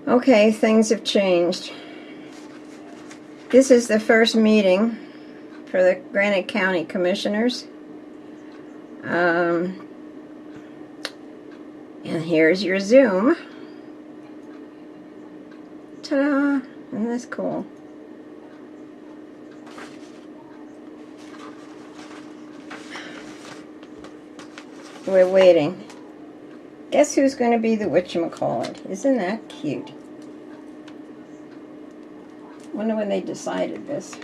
Okay, things have changed. This is the first meeting for the Granite County Commissioners. And here's your Zoom. Ta-da! Isn't this cool? We're waiting. Guess who's going to be the whatchamacallit? Isn't that cute? Wonder when they decided this.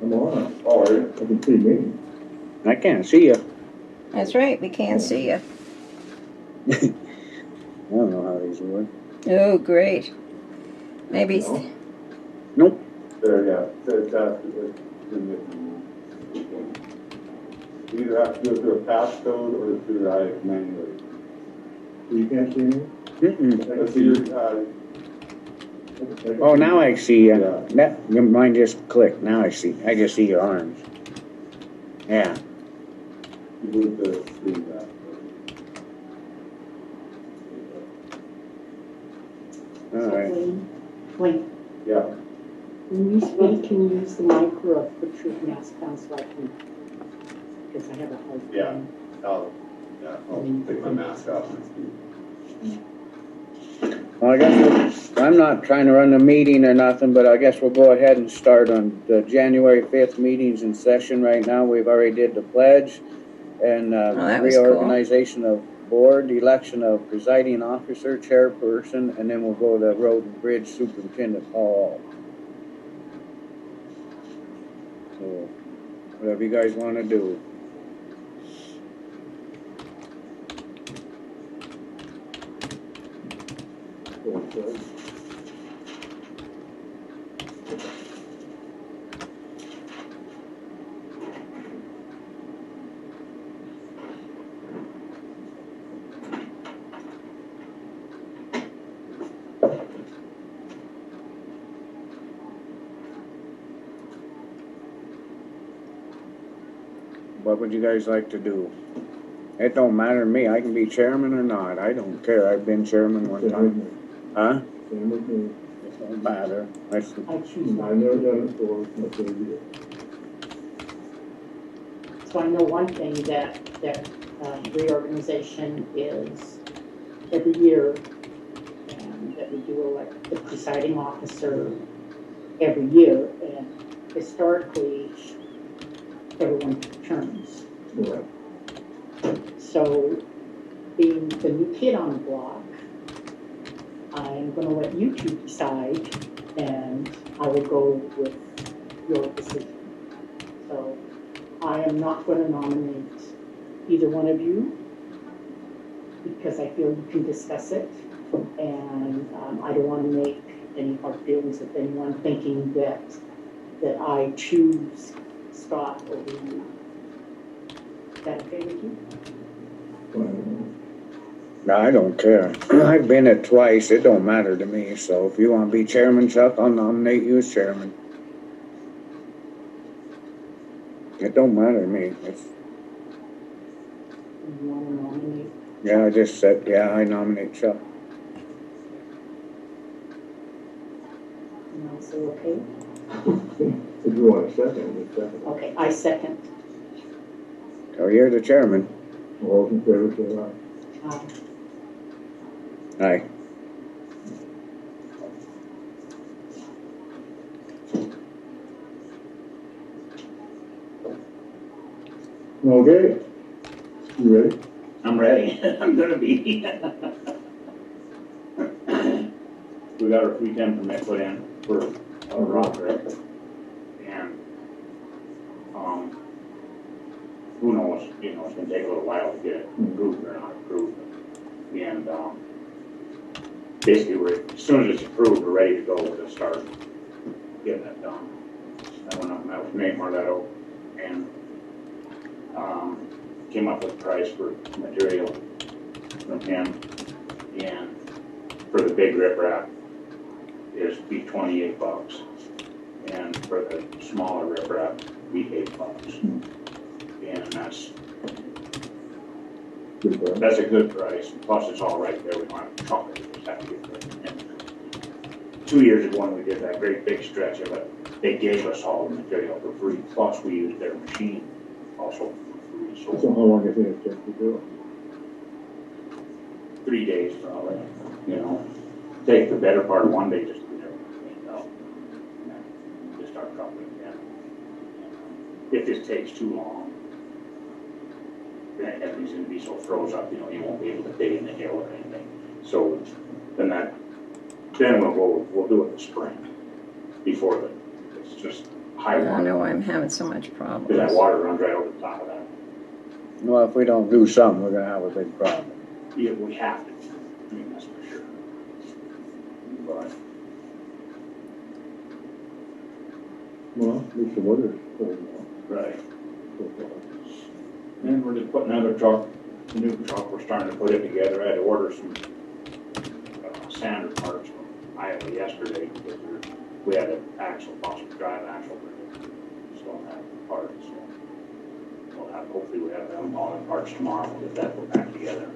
Come on. Oh, I can see me. I can't see you. That's right, we can't see you. I don't know how these work. Oh, great. Maybe. No. Nope. There, yeah. You either have to do it through a passcode or through manually. You can't see me? Let's see your, Oh, now I see you. Yeah. Mine just clicked. Now I see. I just see your arms. Yeah. You move the screen back. All right. Wayne, Yeah. when you speak, can you use the mic or put your mask on so I can, because I have a hard Yeah. time. I'll take my mask off and speak. Well, I guess I'm not trying to run the meeting or nothing, but I guess we'll go ahead and start on the January 5th meetings in session right now. We've already did the pledge and that was cool. reorganization of board, election of presiding officer, chairperson, and then we'll go to road and bridge superintendent Paul. So whatever you guys want to do. What would you guys like to do? It don't matter to me. I can be chairman or not. I don't care. I've been chairman one time. Huh? Same with me. It don't matter. I choose I've not never to. done it before. It's my third year. So I know one thing that reorganization is every year, and that we do elect the presiding officer every year, and historically, everyone terms. Yeah. So, being the new kid on the block, I'm going to let you two decide, and I will go with your decision. So, I am not going to nominate either one of you because I feel you can discuss it, and I don't want to make any hard feelings with anyone thinking that I choose Scott over you. Is that okay with you? No, I don't care. I've been it twice. It don't matter to me. So if you want to be chairman, Chuck, I'll nominate you as chairman. It don't matter to me. You want to nominate? Yeah, I just said, yeah, I nominate Chuck. And I say okay? If you want a second, a second. Okay, I second. Oh, you're the chairman. All those in favor say aye. Aye. Okay. You ready? I'm ready. I'm gonna be. We got our 310 permit put in for a rock rip. And, who knows, it's gonna take a little while to get it approved or not approved. And, basically as soon as it's approved, we're ready to go to start getting that done. I went up and met with Nate Marletto and, came up with a price for material from him, and for the big riprap is be $28, and for the smaller riprap be $8, and that's Good price. That's a good price, plus it's all right there, we don't have to truck it, we just have to get it. And 2 years ago, when we did that great big stretch of it, they gave us all the material for free, plus we used their machine also for free, So so how long you think it takes to do 3 days probably, you know. Take the better part of 1 day just to get everything cleaned out, and then just start trucking again. If this takes too long, then everything's gonna be so froze up, you know, you won't be able to dig in the hill or anything. So then we'll do it in the spring, before it's just high I don't know water. why I'm having so much problems. Because that water runs right over the top of that. Well, if we don't do something, we're gonna have a big problem. Yeah, we have to, I mean, that's for sure. But, Well, at least the weather's cold now. right. So far. Then we're just putting another truck, a new truck, we're starting to put it together. I had to order some sander parts from Iowa yesterday because we had an axle, possible drive axle, but we still don't have the parts. So hopefully we have them all the parts tomorrow, we'll get that put back together.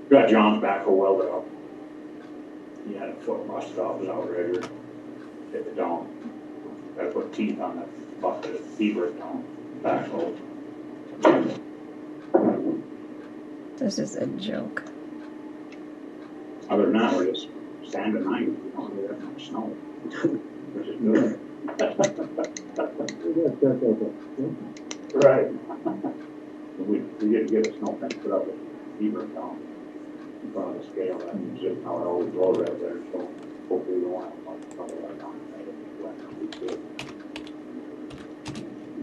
Got John's backhoe welded up. He had a foot busted off his outrigger, hit the dome. Gotta put teeth on the busted beaver dome backhoe. This is a joke. Other than that, we're just sand and ice, we don't really have much snow, which is good. Right. We didn't get a snow fence put up at Beaver Town in front of the scale, and just how it always rolls right there, so hopefully we won't have much trouble right now.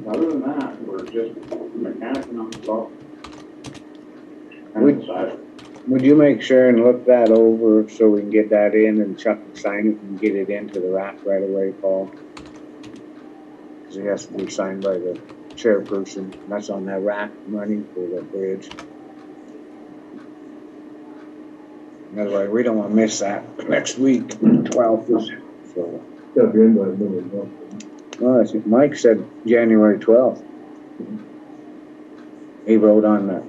Other than that, we're just mechanicing on stuff. Would you make sure and look that over so we can get that in and Chuck can sign it and get it into the rack right away, Paul? Because it has to be signed by the chairperson. That's on that rack money for the bridge. Otherwise, we don't want to miss that next week, 12th. So, Gotta be in by the middle of the month. well, I think Mike said January 12th. He wrote on that.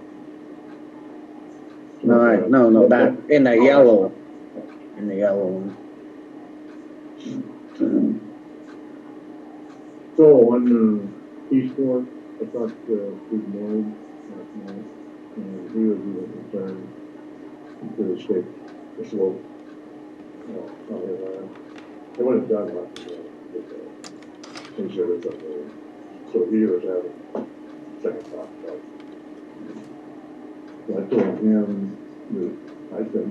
No, that, in the yellow. In the yellow one. So on East Fork, I talked to Steve Moore last night, and he was even concerned to the state, the slope. On the land. They wouldn't have done much, but he said it's up there. So he was having second thought about it. So I told him that I said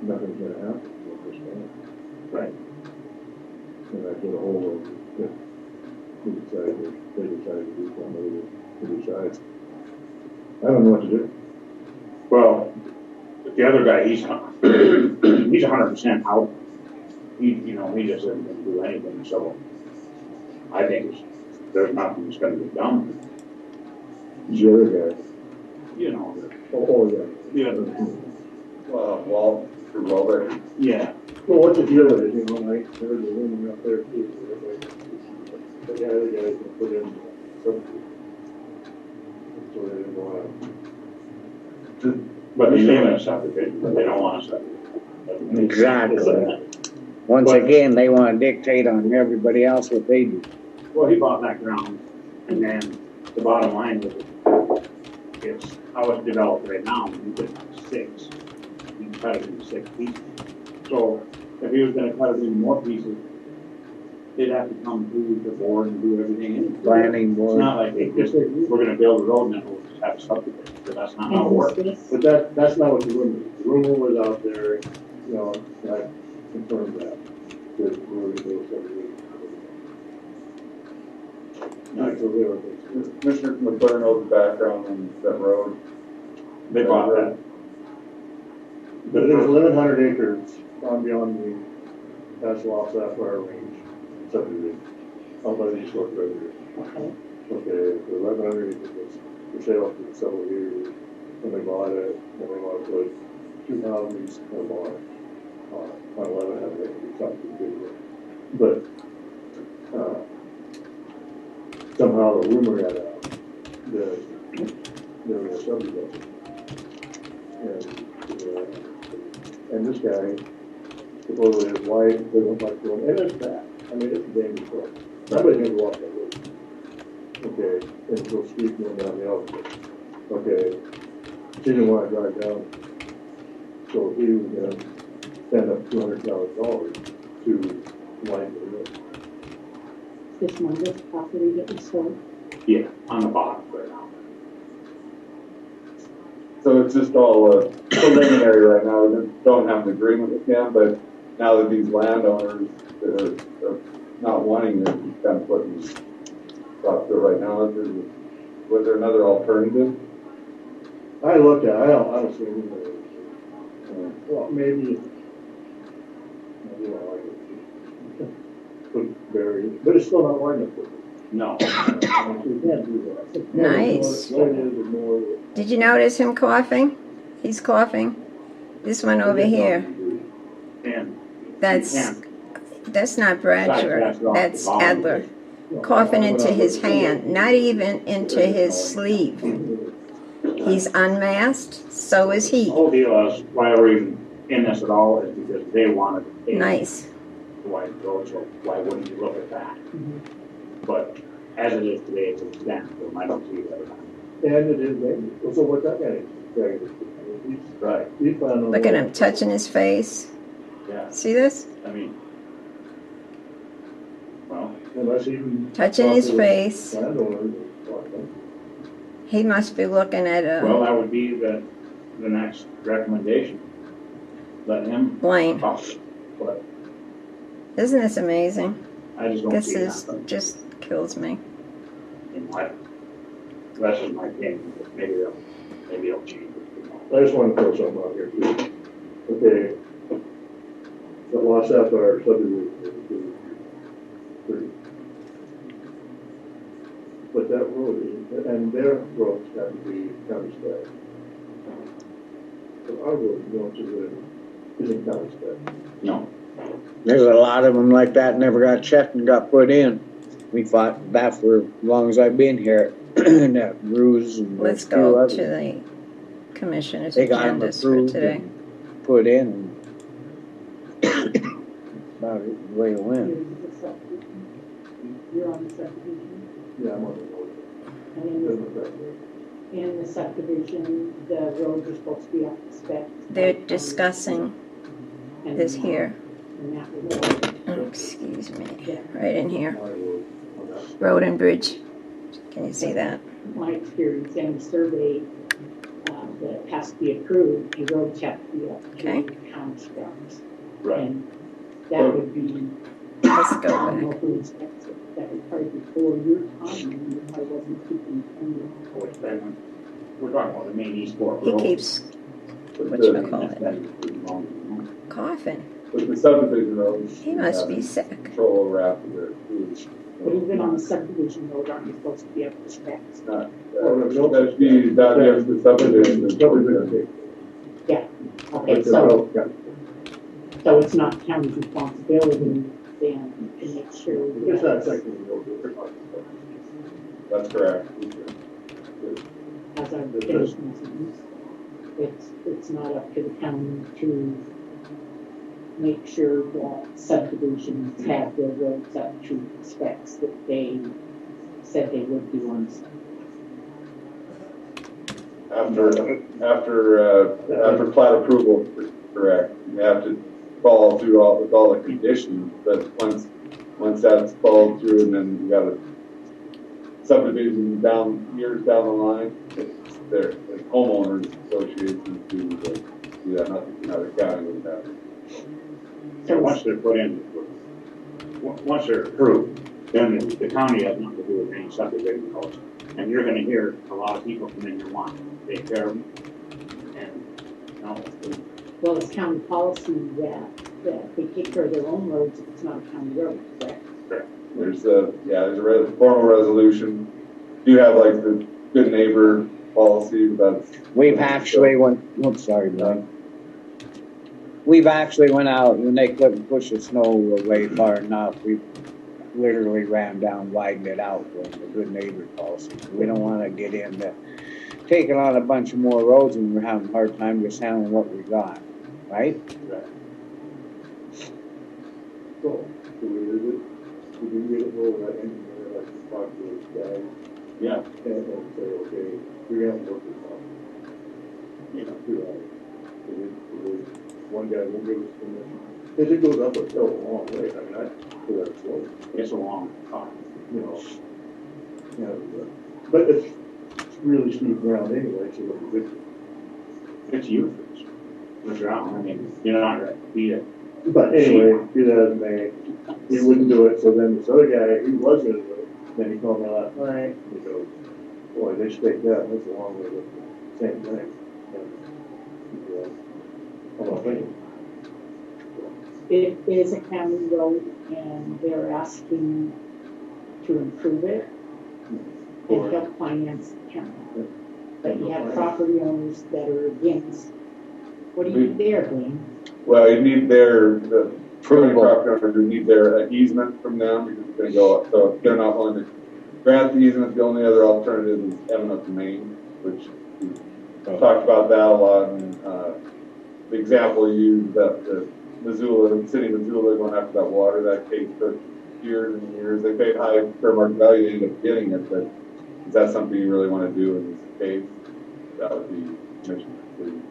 nothing's gonna happen with this land. Right. And I get a hold of him, if they decide to do something, they decide. I don't know what to do. Well, the other guy, he's 100% out. He just isn't gonna do anything, so I think there's nothing that's gonna be done. The other guy, You know, oh, yeah. the other, Walter. yeah. Well, what's the deal with it, like, there's a woman up there too, the other guy's gonna put in something. So they didn't go out. But they live in a subdivision, but they don't want a subdivision. Exactly. Once again, they want to dictate on everybody else what they do. Well, he bought that ground, and then the bottom line was, it's how it's developed right now, you get 6. You can cut it into 6 pieces. So if he was gonna cut it into more pieces, they'd have to come through the board and do everything anyway. Planning It's board. not like they just, we're gonna build a road and then we'll just have a subdivision, because that's not how it works. But that's not what the rumor, the rumor was out there, you know, that confirmed that we're gonna do something. Not so they were. Commissioner McClure knows the background on that road. They bought that. But there's 1,100 acres on beyond the Pascal Sapphire Range subdivision, out by the East Fork River. Okay. Okay, the 1,100 acres was for sale for several years. When they bought it, then they want to put 2 houses or more on 1,100 acres, something big. But somehow the rumor got out that subdivision. And this guy, supposedly his wife, doesn't like going, and it's bad. I mean, it's a dangerous road. Somebody never walked that road. Okay, and go street going down the other. Okay, she didn't want to drive down. So he was gonna spend up $200,000 to widen the road. This one, this property that we sold. Yeah, on the bottom right now. So it's just all preliminary right now, we don't have an agreement with him, but now that these landowners that are not wanting it, he's kind of putting stuff there right now. Was there another alternative? I looked at it, I don't see any way. Well, maybe I don't like it. Put berries, but it's still not wide enough for it. No. You can't do that. Nice. What it is more. Did you notice him coughing? He's coughing. This one over here. And That's not Bradshaw. That's Besides, Adler. Coughing into his hand, not even into his sleeve. He's unmasked, so is the he. whole deal is why we're even in this at all is because they wanted to pay Nice. the wide road, so why wouldn't you look at that? But as it is today, it's a standstill, I don't see that. And it is dangerous. So what's that guy? Right. He's planning on. Look at him touching his face. Yeah, See this? I mean, well, Unless he even. Touching his face. Landowners. He must be looking at well, a that would be the next recommendation. Let him Blaine. talk, but Isn't this amazing? I just don't This see is that. just kills me. That's just my opinion, but maybe they'll change it. I just want to throw something out here too. Okay. The Los Sapphire subdivision is pretty. But that road is, and their roads have to be county spec. So our road going to the, isn't county spec. No. There's a lot of them like that, never got checked and got put in. We fought that for as long as I've been here. And that Bruce and Let's a few go others. to the commissioner's They got them agendas for approved today. and put in. About it, the way it went. You're on the subdivision. Yeah, I'm on the road. And Doesn't affect me. in the subdivision, the roads are supposed to be up to spec. They're discussing And, this here. And that will, Oh, excuse me. yeah, Right in here. My road on that. Road and bridge. Can you see that? my experience and the survey, that has to be approved, the roads have to be up Okay. to county specs. Right. And that would be, Let's I go don't know back. who inspects it, that would probably be before your time, if I wasn't keeping. We're talking about the main East Fork He Road. keeps But whatchamacallit, coughing. the subdivision roads. He must have be sick. Control over after their food. But even on the subdivision road, aren't you supposed to be up to specs? Not, that'd be the subdivision. Subdivision. Okay, so it's not county's responsibility then to make sure. It's not that technically road. That's correct. As I finished my sentence, it's not up to the county to make sure that subdivisions have their roads up to specs that they said they would do on. After plat approval, correct. You have to follow through with all the conditions, but once that's followed through and then you got a subdivision years down the line, it's homeowners associations do that, not the county would have. So once they're put in, once they're approved, then the county has nothing to do with any subdivision codes. And you're gonna hear a lot of people come in and want to take care of them. And, no, Well, it's county policy that they take care of their own roads if it's not a county road, correct? There's a formal resolution. You have like the good neighbor policy, but that's. We've actually sorry, Blaine. We've actually went out when they couldn't push the snow away far enough. We literally ran down, widened it out with the good neighbor policy. We don't want to get into taking on a bunch of more roads and we're having a hard time just handling what we got, right? So, do we leave it? Do we get a hold of that engineer, like to talk to this guy, Yeah, and say, okay, we have to work this out? You know, 2 hours. One guy will give us permission. If it goes up a hill a long way, I mean, feel that's slow, it's a long time. you know. But it's really smooth ground anyway, so it's good. It's useless. The ground, I mean, you're not gonna beat it. But anyway, 2008, he wouldn't do it, so then this other guy, he was gonna do it, then he called me last night, and he goes, boy, they staked that, that's a long way to the same thing. And, I'm not thinking. It is a county road and they're asking to improve it and help finance the county. But you have property owners that are against. What do you do there, Glenn? Well, you need the Approval. property owners, you need their easement from them because it's gonna go up. So if they're not willing to grant the easement, the only other alternative is eminent domain, which we talked about that a lot. And the example you used that the Missoula, city of Missoula, going after that water, that case took years and years. They paid high fair market value, they ended up getting it, but is that something you really want to do in this case? That would be commission decision.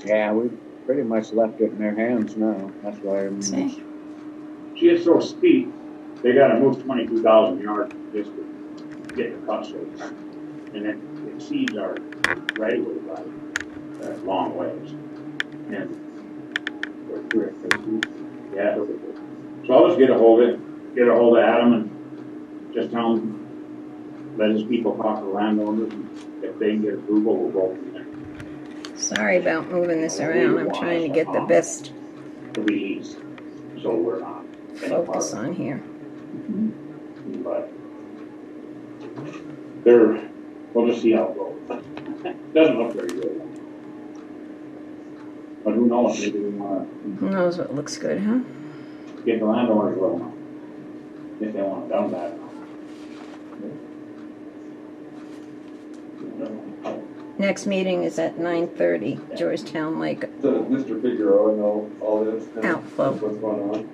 Yeah, we pretty much left it in their hands now. That's why I'm. See? She is so steep, they gotta move 22,000 yards just to get the cut straight. And it exceeds our right of way by a long ways. And, yeah. So I'll just get a hold of Adam and just tell him, let his people talk to the landowners, and if they can get approval, we'll go from there. Sorry about moving this around. I'm trying to get the best To release, so we're not. focus on here. But we'll just see how it goes. Doesn't look very good. But who knows, maybe we wanna Who knows what looks good, huh? get the landowners well enough. If they want it done bad enough. Next meeting is at 9:30, Georgetown Lake Does Mr. Figueroa know all this? outflow. What's going on?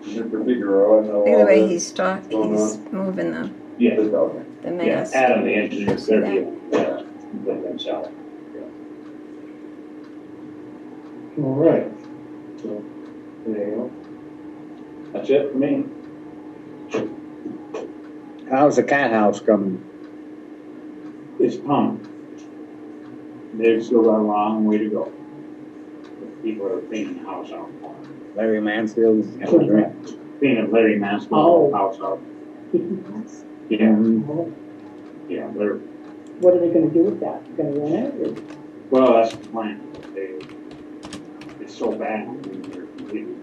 Mr. Figueroa know Look at all the way this? he's moving the Yeah, Okay. mast. Adam, the engineer, See they're that? dealing with themselves. All right. So, anything else? That's it for me. How's the cat house coming? It's coming. They've still got a long way to go. People are painting the house out. Larry Mansfield? Painting Larry Mansfield's house out. Yeah, Oh, yeah, they're, what are they gonna do with that? Gonna rent it or? well, that's the plan. It's so bad, they're completely,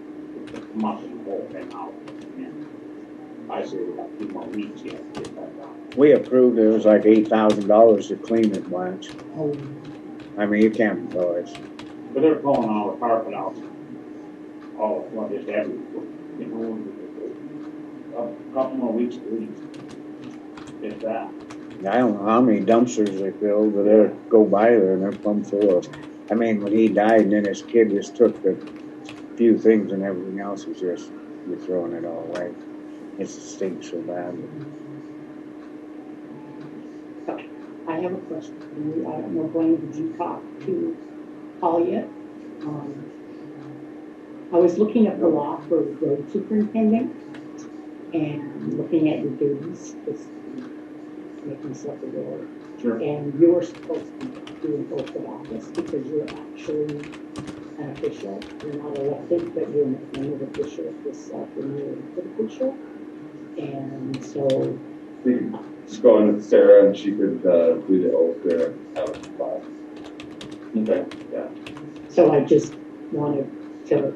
come up and whole thing out. And I say we got 2 more weeks yet to get that done. We approved it was like $8,000 to clean it, Blanche. Oh, I mean, you can't be yours. But they're pulling all the carpet out. All, well, just every, you know, a couple more weeks at least. If that. I don't know how many dumpsters they filled, but they go by there and they're plumb full of. I mean, when he died, and then his kid just took the few things and everything else was just, you're throwing it all away. It stinks so bad. I have a question for you. I don't know, Blaine, did you talk to Paul yet? I was looking at the law for road superintendent and looking at your duties, just making myself aware. Sure. And you're supposed to be doing both of office because you're actually an official. You're not elected, but you're an appointed official of this when you're an elected official. And so You could just go in with Sarah and she could do the oath there. Have it file. Okay. Yeah. So I just wanted to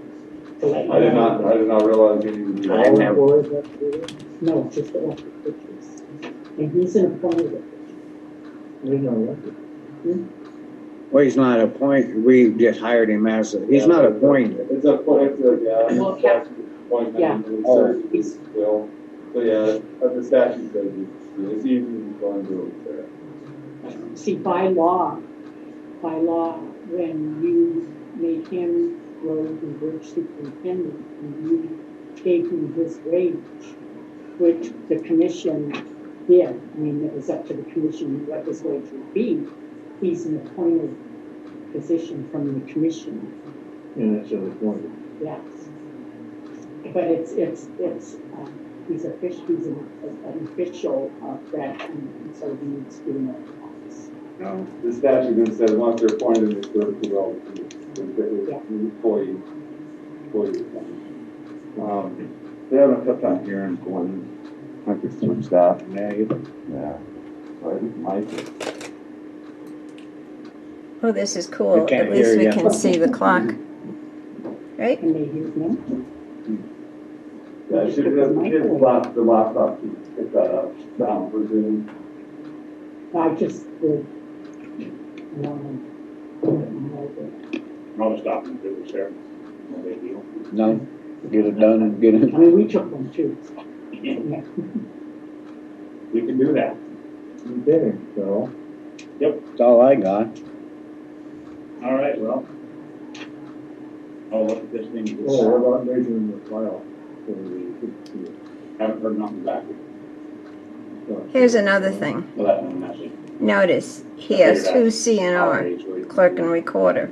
let you know. I did not realize you needed to do I that. never- No, just elected officials. And he's an appointed official. We know that. Well, he's not appointed, we just hired him as, he's not appointed. It's a, Well, yeah. appointment. Yeah. and Oh. service bill. So yeah, as the statute says, it's easy to go and do it there. See, by law, when you made him road and bridge superintendent, and you gave him his wage, which the commission did, I mean, it was up to the commission what his wage would be, he's an appointed position from the commission, And it's an appointment. yes. But it's, he's an official of that, and so he needs to be in that office. No, the statute then says once they're appointed, they serve the role. Employee. They haven't kept on hearing going. I could switch that. Yeah. So I think Mike. Oh, this is cool. I can't At least hear we ya. can see the clock. Right? Can they hear him? Yeah, I should have the laptop to pick that up. Down for Zoom. I just did. No stopping if it was there. No big deal. No, get it done and get I it. mean, we took them too. Yeah. We can do that. Okay, so, That's all I got. All right, well. Oh, look at this thing. what about measuring the file for the, Haven't heard nothing back. Here's another thing. Well, that one message. Notice, he has two CNR, clerk and recorder.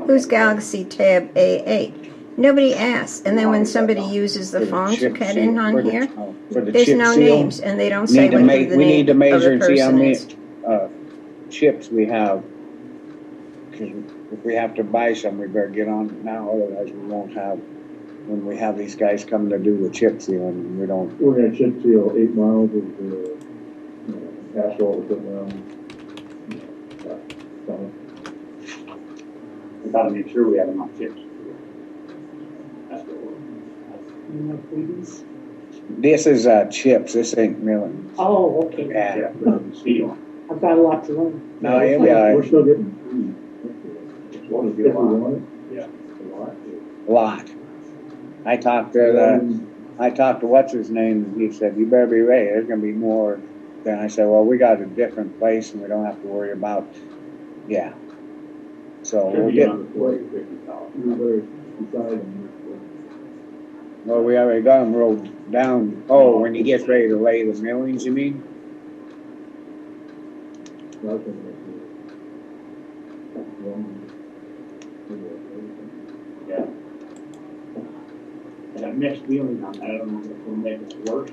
Who's Galaxy Tab A8? Nobody asked. And then when somebody uses the phone to cut in on here, For the there's chip no seal, names, and they don't say Need to what make, the we need to name of measure the and see how person many, is. chips we have. 'Cause if we have to buy some, we better get on it now, otherwise we won't have, when we have these guys come to do the chip sealing, we don't. we're gonna chip seal 8 miles of the, asphalt we put down. We gotta make sure we have enough chips. That's what we're. Freebies. This is, chips, this ain't milling. Oh, okay. Yeah. Steel. I've got a lot to learn. No, you'll be all We're right. still getting As long as if we we get a lot. want it. Yeah. A lot. Lot. I talked to what's his name, and he said, you better be ready, there's gonna be more. Then I said, well, we got a different place and we don't have to worry about, yeah. So Should we'll be get, under 40, 50,000. We better decide on well, we already got them rolled down. Oh, when he gets ready to lay the millings, you mean? this. I think that's Yeah. That mixed feeling on that, I don't know if it'll make it worse.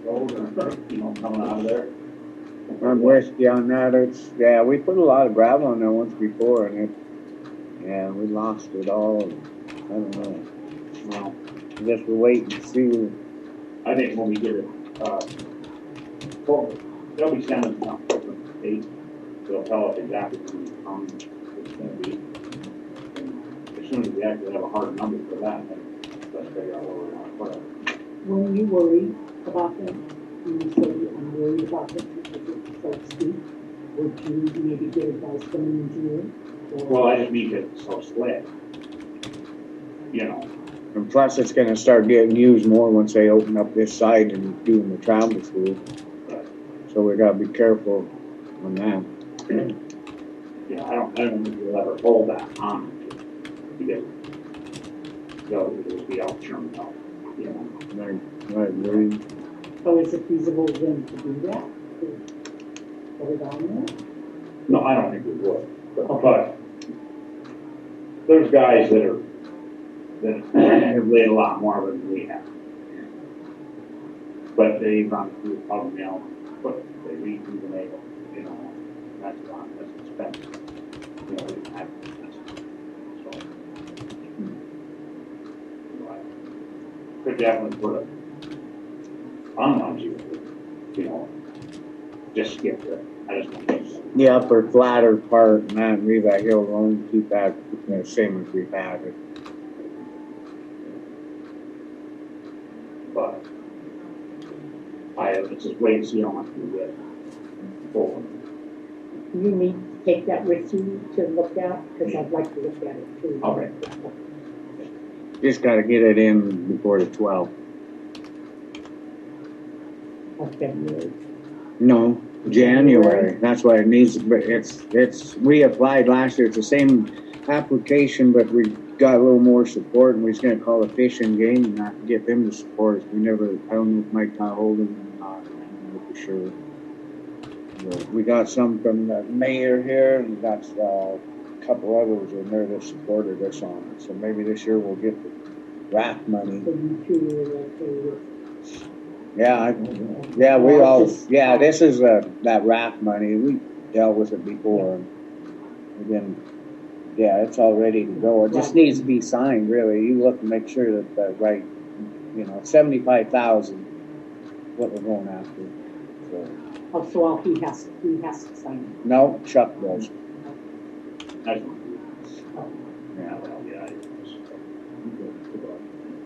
Road or, coming out of there. I'm with you on that. It's, yeah, we put a lot of gravel on there once before and it, yeah, we lost it all. I don't know. Well, I guess we're waiting to see. I think when we get it, they'll be sending something from the state. They'll tell us exactly when it's gonna be. And as soon as we actually have a hard number for that, then let's figure out where we're gonna put it. When you worry about them, and you say, I'm worried about them because it's so steep, would you maybe get advice from an engineer? Well, I just mean it's so slick. And plus it's gonna start getting used more once they open up this side and doing the travel school. So we gotta be careful on that. Yeah, I don't think we'll ever hold that on because they'll just be out churning out, I agree. So is it feasible then to do that? To put it on there? No, I don't think we would, but there's guys that have laid a lot more of it than we have. But they run through the pub mill, but they read through the nail, that's expensive. We don't have that. So. Could definitely put a on just skip it. I just want to. The upper flatter part, man, leave that hill alone, keep that the same as we've had it. But let's just wait and see how much we get forward. You need to take that with you to look at, because I'd like to look at it too. Okay. Just gotta get it in before the 12th. of February. No, January. That's why it needs, but we applied last year. It's the same application, but we got a little more support, and we was gonna call the Fish and Game and not get them to support us. We never, I don't know if Mike got hold of them or not, I don't know for sure. But we got some from the mayor here, and we got a couple others in there that supported us on it. So maybe this year we'll get the raft money. So you two were okay with. Yeah, we all, this is that raft money. We dealt with it before. And we've been, it's all ready to go. It just needs to be signed, really. You look and make sure that the right, 75,000 what we're going after. So. Oh, so all he has to sign it. No, Chuck does. Nice. Yeah.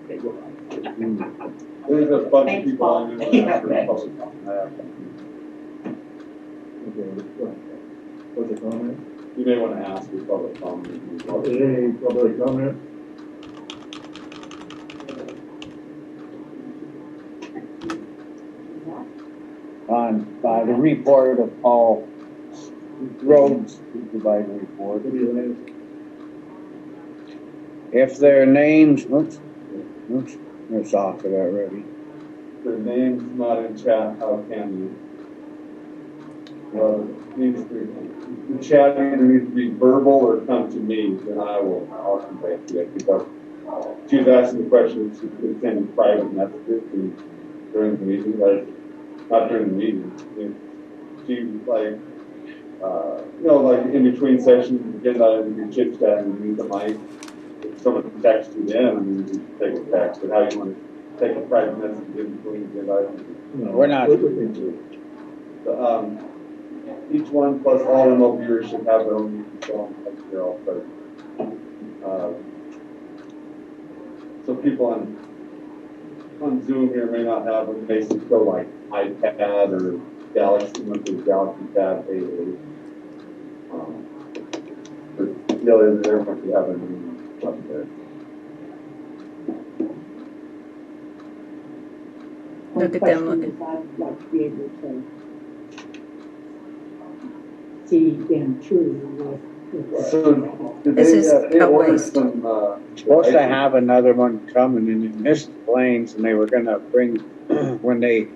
Okay, goodbye. There's a bunch of Thanks, people Paul. on there after public comment. Okay, what's the comment? You may want to ask your public comment. Any public comment? On the report of Paul Rhodes, supervisor report. What do you think? If their names, it's off of that already. Their name's not in chat, how can you? Well, the chat either needs to be verbal or come to me, then I'll convey it to you. Because she was asking the question, she could send private messages during the meeting, but not during the meeting. She like, like in between sessions, get out and do chit chat and use the mic. If someone texts you in, I mean, you can take a text, but how you want to take a private message in between, get out. No, We're not. Each one plus all remote viewers should have their own phone, like they're all present. So people on Zoom here may not have a basic go like iPad or Galaxy, Galaxy Tab A8. But really, everyone should have a up there. Look at them looking. I'd like to be able to see them too. So This is a ordered waste. some, Supposed to have another one coming, and they missed the planes, and they were gonna bring when they